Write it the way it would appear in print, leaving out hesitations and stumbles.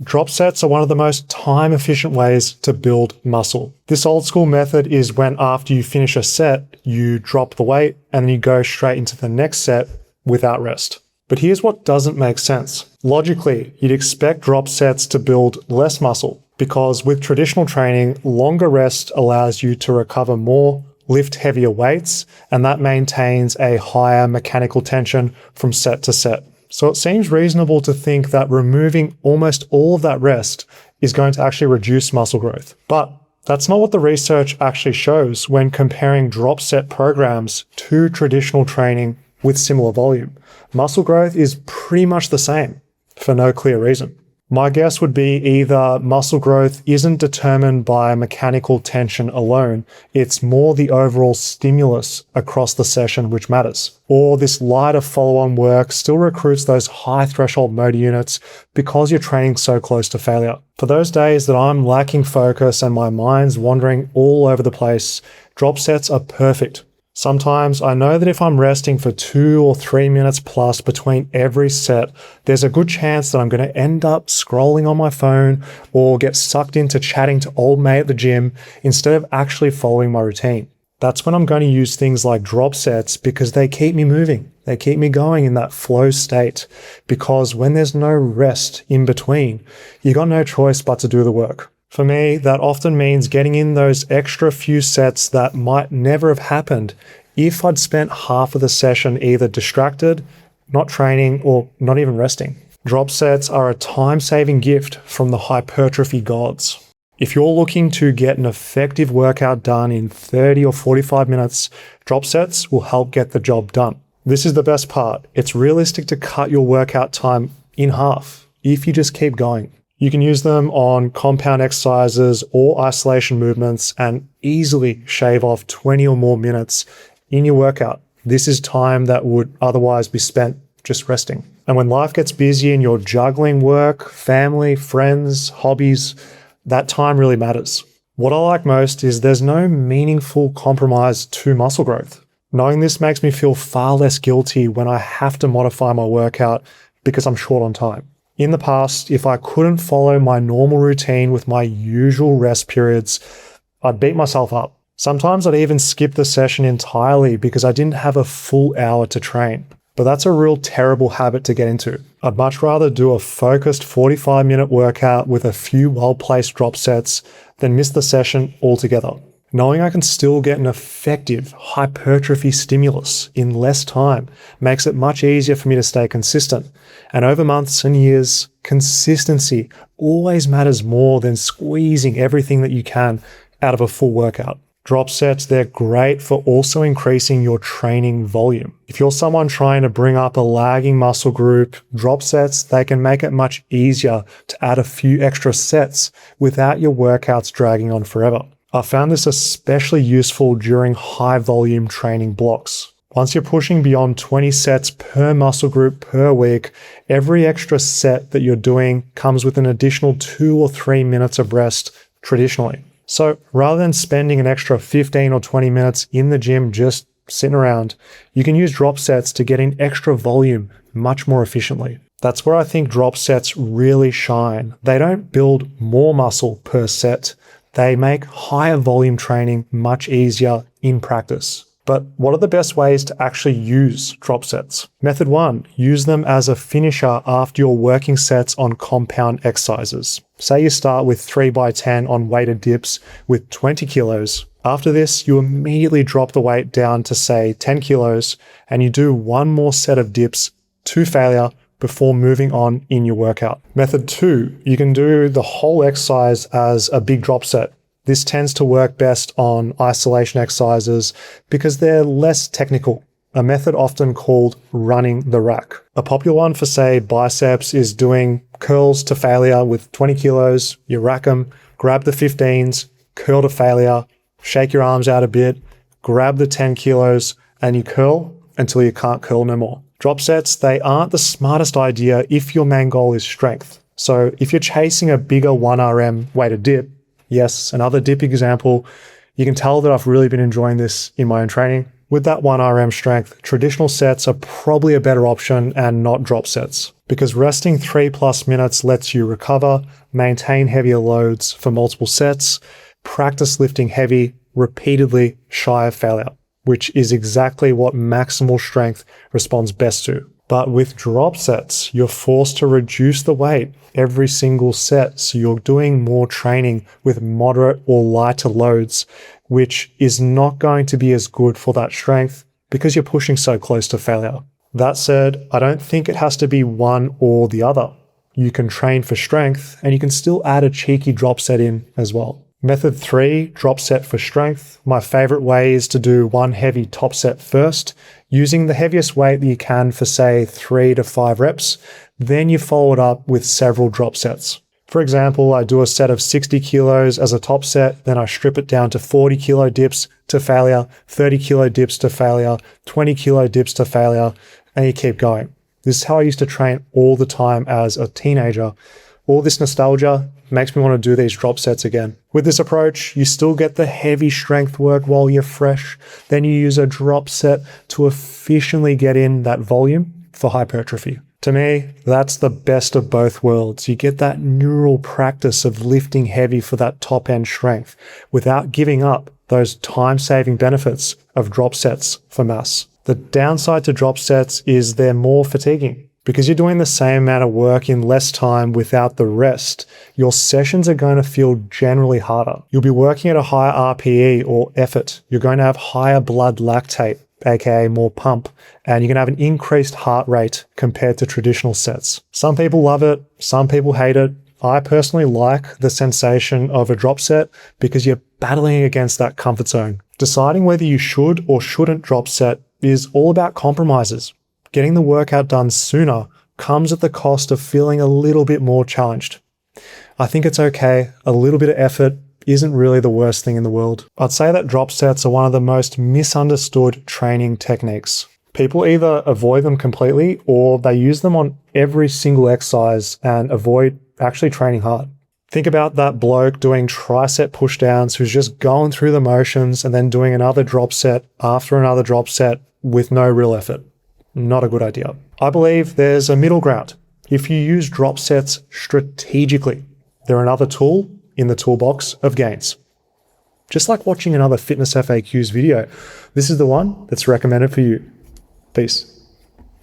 Drop sets are one of the most time-efficient ways to build muscle. This old school method is when after you finish a set, you drop the weight and then you go straight into the next set without rest. But here's what doesn't make sense. Logically, you'd expect drop sets to build less muscle because with traditional training, longer rest allows you to recover more, lift heavier weights, and that maintains a higher mechanical tension from set to set. So it seems reasonable to think that removing almost all of that rest is going to actually reduce muscle growth. But that's not what the research actually shows when comparing drop set programs to traditional training with similar volume. Muscle growth is pretty much the same for no clear reason. My guess would be either muscle growth isn't determined by mechanical tension alone, it's more the overall stimulus across the session which matters. Or this lighter follow-on work still recruits those high threshold motor units because you're training so close to failure. For those days that I'm lacking focus and my mind's wandering all over the place, drop sets are perfect. Sometimes I know that if I'm resting for 2 or 3 minutes plus between every set, there's a good chance that I'm going to end up scrolling on my phone or get sucked into chatting to old mate at the gym instead of actually following my routine. That's when I'm going to use things like drop sets because they keep me moving. They keep me going in that flow state because when there's no rest in between, you got no choice but to do the work. For me, that often means getting in those extra few sets that might never have happened if I'd spent half of the session either distracted, not training, or not even resting. Drop sets are a time-saving gift from the hypertrophy gods. If you're looking to get an effective workout done in 30 or 45 minutes, drop sets will help get the job done. This is the best part. It's realistic to cut your workout time in half if you just keep going. You can use them on compound exercises or isolation movements and easily shave off 20 or more minutes in your workout. This is time that would otherwise be spent just resting. And when life gets busy and you're juggling work, family, friends, hobbies, that time really matters. What I like most is there's no meaningful compromise to muscle growth. Knowing this makes me feel far less guilty when I have to modify my workout because I'm short on time. In the past, if I couldn't follow my normal routine with my usual rest periods, I'd beat myself up. Sometimes I'd even skip the session entirely because I didn't have a full hour to train. But that's a real terrible habit to get into. I'd much rather do a focused 45-minute workout with a few well-placed drop sets than miss the session altogether. Knowing I can still get an effective hypertrophy stimulus in less time makes it much easier for me to stay consistent. And over months and years, consistency always matters more than squeezing everything that you can out of a full workout. Drop sets, they're great for also increasing your training volume. If you're someone trying to bring up a lagging muscle group, drop sets, they can make it much easier to add a few extra sets without your workouts dragging on forever. I found this especially useful during high volume training blocks. Once you're pushing beyond 20 sets per muscle group per week, every extra set that you're doing comes with an additional 2 or 3 minutes of rest traditionally. So rather than spending an extra 15 or 20 minutes in the gym just sitting around, you can use drop sets to get in extra volume much more efficiently. That's where I think drop sets really shine. They don't build more muscle per set. They make higher volume training much easier in practice. But what are the best ways to actually use drop sets? Method 1, use them as a finisher after your working sets on compound exercises. Say you start with 3x10 on weighted dips with 20 kilos. After this, you immediately drop the weight down to say 10 kilos and you do one more set of dips to failure before moving on in your workout. Method 2, you can do the whole exercise as a big drop set. This tends to work best on isolation exercises because they're less technical. A method often called running the rack. A popular one for say biceps is doing curls to failure with 20 kilos. You rack them, grab the 15s, curl to failure, shake your arms out a bit, grab the 10 kilos and you curl until you can't curl no more. Drop sets, they aren't the smartest idea if your main goal is strength. So if you're chasing a bigger 1RM weighted dip, yes, another dip example, you can tell that I've really been enjoying this in my own training. With that 1 RM strength, traditional sets are probably a better option and not drop sets, because resting 3+ minutes lets you recover, maintain heavier loads for multiple sets, practice lifting heavy repeatedly shy of failure, which is exactly what maximal strength responds best to. But with drop sets, you're forced to reduce the weight every single set, so you're doing more training with moderate or lighter loads, which is not going to be as good for that strength because you're pushing so close to failure. That said, I don't think it has to be one or the other. You can train for strength and you can still add a cheeky drop set in as well. Method 3, drop set for strength. My favorite way is to do one heavy top set first, using the heaviest weight that you can for say 3 to 5 reps. Then you follow it up with several drop sets. For example, I do a set of 60 kilos as a top set, then I strip it down to 40 kilo dips to failure, 30 kilo dips to failure, 20 kilo dips to failure, and you keep going. This is how I used to train all the time as a teenager. All this nostalgia makes me want to do these drop sets again. With this approach, you still get the heavy strength work while you're fresh. Then you use a drop set to efficiently get in that volume for hypertrophy. To me, that's the best of both worlds. You get that neural practice of lifting heavy for that top end strength without giving up those time-saving benefits of drop sets for mass. The downside to drop sets is they're more fatiguing. Because you're doing the same amount of work in less time without the rest, your sessions are going to feel generally harder. You'll be working at a higher RPE or effort. You're going to have higher blood lactate, aka more pump, and you're going to have an increased heart rate compared to traditional sets. Some people love it, some people hate it. I personally like the sensation of a drop set because you're battling against that comfort zone. Deciding whether you should or shouldn't drop set is all about compromises. Getting the workout done sooner comes at the cost of feeling a little bit more challenged. I think it's okay. A little bit of effort isn't really the worst thing in the world. I'd say that drop sets are one of the most misunderstood training techniques. People either avoid them completely or they use them on every single exercise and avoid actually training hard. Think about that bloke doing tricep pushdowns who's just going through the motions and then doing another drop set after another drop set with no real effort. Not a good idea. I believe there's a middle ground. If you use drop sets strategically, they're another tool in the toolbox of gains. Just like watching another Fitness FAQs video, this is the one that's recommended for you. Peace.